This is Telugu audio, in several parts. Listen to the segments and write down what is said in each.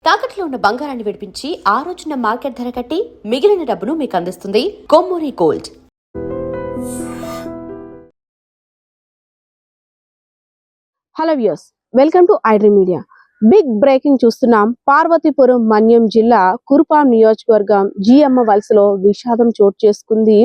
తాకట్లో ఉన్న బంగారాన్ని విడిపించి ఆ రోజున మార్కెట్ ధర కట్టి మిగిలిన డబ్బును మీకు అందిస్తుంది Kommuri Gold. Hello viewers, welcome to iDream Media. Big breaking చూస్తున్నాం. పార్వతీపురం మన్యం జిల్లా కురుపాం నియోజకవర్గం జిఎమ్మ వలసలో విషాదం చోటు చేసుకుంది.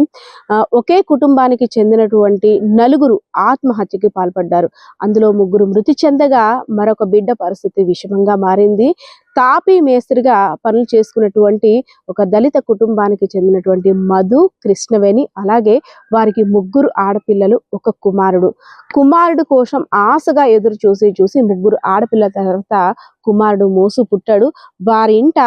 ఒకే కుటుంబానికి చెందినటువంటి నలుగురు ఆత్మహత్యకి పాల్పడ్డారు. అందులో ముగ్గురు మృతి చెందగా మరొక బిడ్డ పరిస్థితి విషమంగా మారింది. తాపీ మేస్త్రిగా పనులు చేసుకున్నటువంటి ఒక దళిత కుటుంబానికి చెందినటువంటి మధు, కృష్ణవేణి, అలాగే వారికి ముగ్గురు ఆడపిల్లలు, ఒక కుమారుడు కోసం ఆశగా ఎదురు చూసి ముగ్గురు ఆడపిల్లల తర్వాత కుమారుడు మోసు పుట్టాడు. వారి ఇంట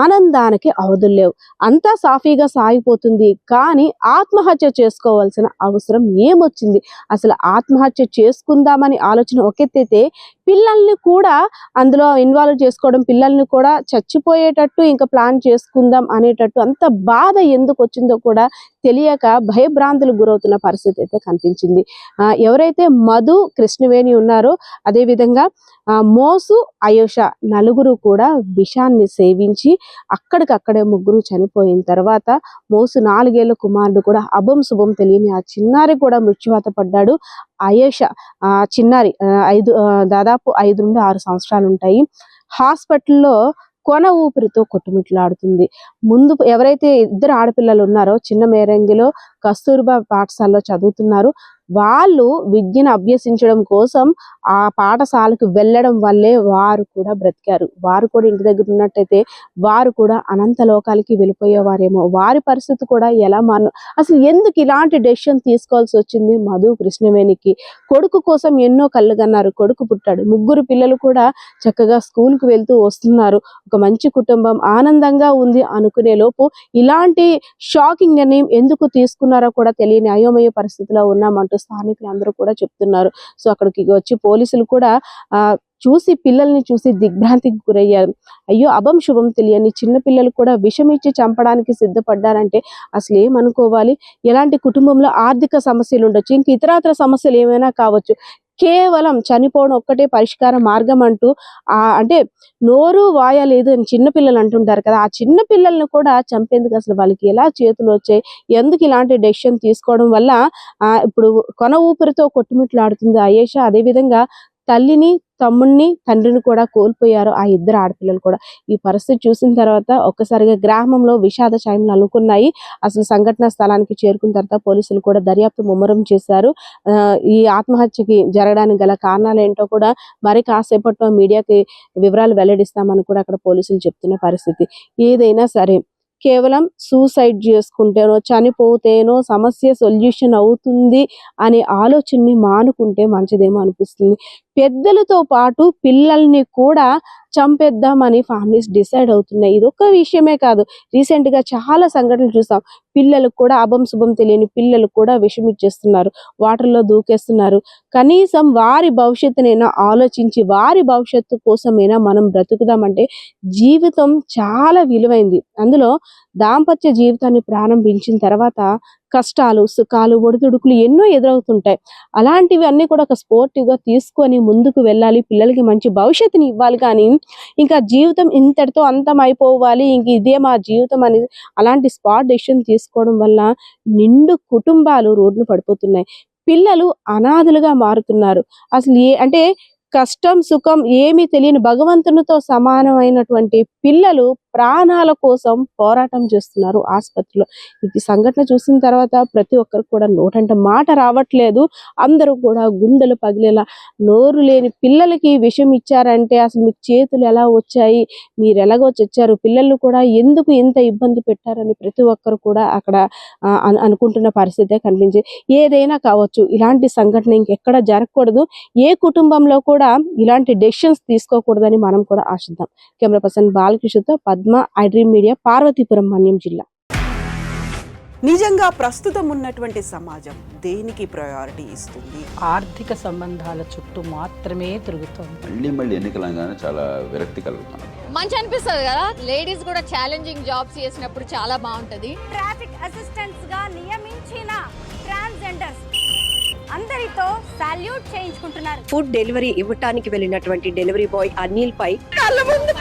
ఆనందానికి అవధుల్లేవు. అంతా సాఫీగా సాగిపోతుంది. కానీ ఆత్మహత్య చేసుకోవాల్సిన అవసరం ఏమొచ్చింది? అసలు ఆత్మహత్య చేసుకుందామని ఆలోచన ఒకెత్తైతే పిల్లల్ని కూడా అందులో ఇన్వాల్వ్ చేసుకోవడం, పిల్లల్ని కూడా చచ్చిపోయేటట్టు ఇంకా ప్లాన్ చేసుకుందాం అనేటట్టు అంత బాధ ఎందుకు వచ్చిందో కూడా తెలియక భయభ్రాంతులకు గురవుతున్న పరిస్థితి అయితే కనిపించింది. ఎవరైతే మధు, కృష్ణవేణి ఉన్నారో అదేవిధంగా మోసు, అయోష నలుగురు కూడా విషాన్ని సేవించి అక్కడికక్కడే ముగ్గురు చనిపోయిన తర్వాత మోసు 4 ఏళ్ల కుమారుడు కూడా అభం శుభం తెలియని ఆ చిన్నారి కూడా మృత్యువాత పడ్డాడు. అయోష చిన్నారి దాదాపు 5 నుండి 6 సంవత్సరాలు ఉంటాయి. హాస్పిటల్లో కొన ఊపిరితో కొట్టుమిట్లాడుతుంది. ముందు ఎవరైతే 2 ఆడపిల్లలు ఉన్నారో చిన్న మేరంగిలో కస్తూర్బా పాఠశాలలో చదువుతున్నారు. వాళ్ళు విద్యను అభ్యసించడం కోసం ఆ పాఠశాలకు వెళ్ళడం వల్లే వారు కూడా బ్రతికారు. వారు కూడా ఇంటి దగ్గర ఉన్నట్టయితే వారు కూడా అనంత లోకాలకి వెళ్ళిపోయేవారేమో. వారి పరిస్థితి కూడా ఎలా మారు. అసలు ఎందుకు ఇలాంటి డెసిషన్ తీసుకోవాల్సి వచ్చింది మధు, కృష్ణవేణికి? కొడుకు కోసం ఎన్నో కళ్ళగన్నారు. కొడుకు పుట్టాడు. ముగ్గురు పిల్లలు కూడా చక్కగా స్కూల్కి వెళ్తూ వస్తున్నారు. ఒక మంచి కుటుంబం ఆనందంగా ఉంది అనుకునే లోపు ఇలాంటి షాకింగ్ నిర్ణయం ఎందుకు తీసుకున్నారో కూడా తెలియని అయోమయ పరిస్థితిలో ఉన్నామంటూ స్థానికులు అందరూ కూడా చెప్తున్నారు. సో అక్కడికి వచ్చి పోలీసులు కూడా పిల్లల్ని చూసి దిగ్భ్రాంతికి గురయ్యారు. అయ్యో, అభం శుభం తెలియని చిన్న పిల్లలు కూడా విషమిచ్చి చంపడానికి సిద్ధపడ్డారంటే అసలు ఏమనుకోవాలి? ఎలాంటి కుటుంబంలో ఆర్థిక సమస్యలు ఉండొచ్చు, ఇంక ఇతరాతర సమస్యలు ఏమైనా కావచ్చు. కేవలం చనిపోవడం ఒక్కటే పరిష్కార మార్గం అంటూ అంటే నోరు వాయలేదు అని చిన్నపిల్లలు అంటుంటారు కదా, ఆ చిన్న పిల్లల్ని కూడా చంపేందుకు అసలు వాళ్ళకి ఎలా చేతులు వచ్చాయి? ఎందుకు ఇలాంటి డెసిషన్ తీసుకోవడం వల్ల ఇప్పుడు కొన ఊపిరితో కొట్టుమిట్లాడుతుంది అయేష. అదేవిధంగా తల్లిని, తమ్ముడిని, తండ్రిని కూడా కోల్పోయారు ఆ 2 ఆడపిల్లలు కూడా. ఈ పరిస్థితి చూసిన తర్వాత ఒక్కసారిగా గ్రామంలో విషాద ఛాయలు అలుకున్నాయి. అసలు సంఘటన స్థలానికి చేరుకున్న తర్వాత పోలీసులు కూడా దర్యాప్తు ముమ్మరం చేశారు. ఈ ఆత్మహత్యకి జరగడానికి గల కారణాలు ఏంటో కూడా మరి కాసేపట్లో మీడియాకి వివరాలు వెల్లడిస్తామని కూడా అక్కడ పోలీసులు చెప్తున్న పరిస్థితి. ఏదైనా సరే కేవలం సూసైడ్ చేసుకుంటేనో చనిపోతేనో సమస్య సొల్యూషన్ అవుతుంది అనే ఆలోచనని మానుకుంటే మంచిదేమో అనిపిస్తుంది. పెద్దలతో పాటు పిల్లల్ని కూడా చంపేద్దామని ఫ్యామిలీస్ డిసైడ్ అవుతున్నాయి. ఇదొక విషయమే కాదు, రీసెంట్ గా చాలా సంఘటనలు చూసాం. పిల్లలకు కూడా అభం శుభం తెలియని పిల్లలు కూడా విషం ఇచ్చేస్తున్నారు, వాటర్లో దూకేస్తున్నారు. కనీసం వారి భవిష్యత్తునైనా ఆలోచించి వారి భవిష్యత్తు కోసమైనా మనం బ్రతుకుదామంటే జీవితం చాలా విలువైంది. అందులో దాంపత్య జీవితాన్ని ప్రారంభించిన తర్వాత కష్టాలు, సుఖాలు, ఒడిదుడుకులు ఎన్నో ఎదురవుతుంటాయి. అలాంటివి అన్నీ కూడా ఒక స్పోర్టివ్గా తీసుకొని ముందుకు వెళ్ళాలి. పిల్లలకి మంచి భవిష్యత్తుని ఇవ్వాలి. కానీ ఇంకా జీవితం ఇంతటితో అంతం అయిపోవాలి, ఇంక ఇదే మా జీవితం అని అలాంటి స్పాట్ డెసిషన్ తీసుకోవడం వల్ల నిండు కుటుంబాలు రోడ్డున పడిపోతున్నాయి. పిల్లలు అనాథలుగా మారుతున్నారు. అసలు అంటే కష్టం సుఖం ఏమీ తెలియని భగవంతునితో సమానమైనటువంటి పిల్లలు ప్రాణాల కోసం పోరాటం చేస్తున్నారు ఆసుపత్రిలో. ఈ సంఘటన చూసిన తర్వాత ప్రతి ఒక్కరు కూడా నోటంట మాట రావట్లేదు. అందరూ కూడా గుండెలు పగిలేలా, నోరు లేని పిల్లలకి విషం ఇచ్చారంటే అసలు మీకు చేతులు ఎలా వచ్చాయి, మీరు ఎలాగో చచ్చారు, పిల్లలు కూడా ఎందుకు ఇంత ఇబ్బంది పెట్టారని ప్రతి ఒక్కరు కూడా అక్కడ అనుకుంటున్న పరిస్థితే కనిపించింది. ఏదైనా కావచ్చు, ఇలాంటి సంఘటన ఇంకెక్కడ జరగకూడదు. ఏ కుటుంబంలో కూడా ఇలాంటి డెసిషన్స్ తీసుకోకూడదని మనం కూడా ఆశిద్దాం. కెమెరా పర్సన్ బాలకృష్ణతో పద్మ, ఐడ్రీమ్ మీడియా, పార్వతీపురం మన్యం జిల్లా. నిజంగా ప్రస్తుతం ఉన్నటువంటి సమాజం దేనికి ప్రయారిటీ ఇస్తుంది? ఆర్థిక సంబంధాల చుట్టూ మాత్రమే తిరుగుతుంది. మళ్ళీ ఎన్నికలంగానే చాలా విరక్తి కలుగుతున్నాం. మంచి అనిపిస్తుంది కదా, లేడీస్ కూడా ఛాలెంజింగ్ జాబ్స్ చేసినప్పుడు చాలా బాగుంటది. ట్రాఫిక్ అసిస్టెంట్స్ గా నియమించిన ట్రాన్స్జెండర్స్ అందరితో సాల్యూట్ చేయించుకుంటున్నారు. ఫుడ్ డెలివరీ ఇవ్వటానికి వెళ్ళినటువంటి డెలివరీ బాయ్ అనిల్ పై కళ్ళ ముందు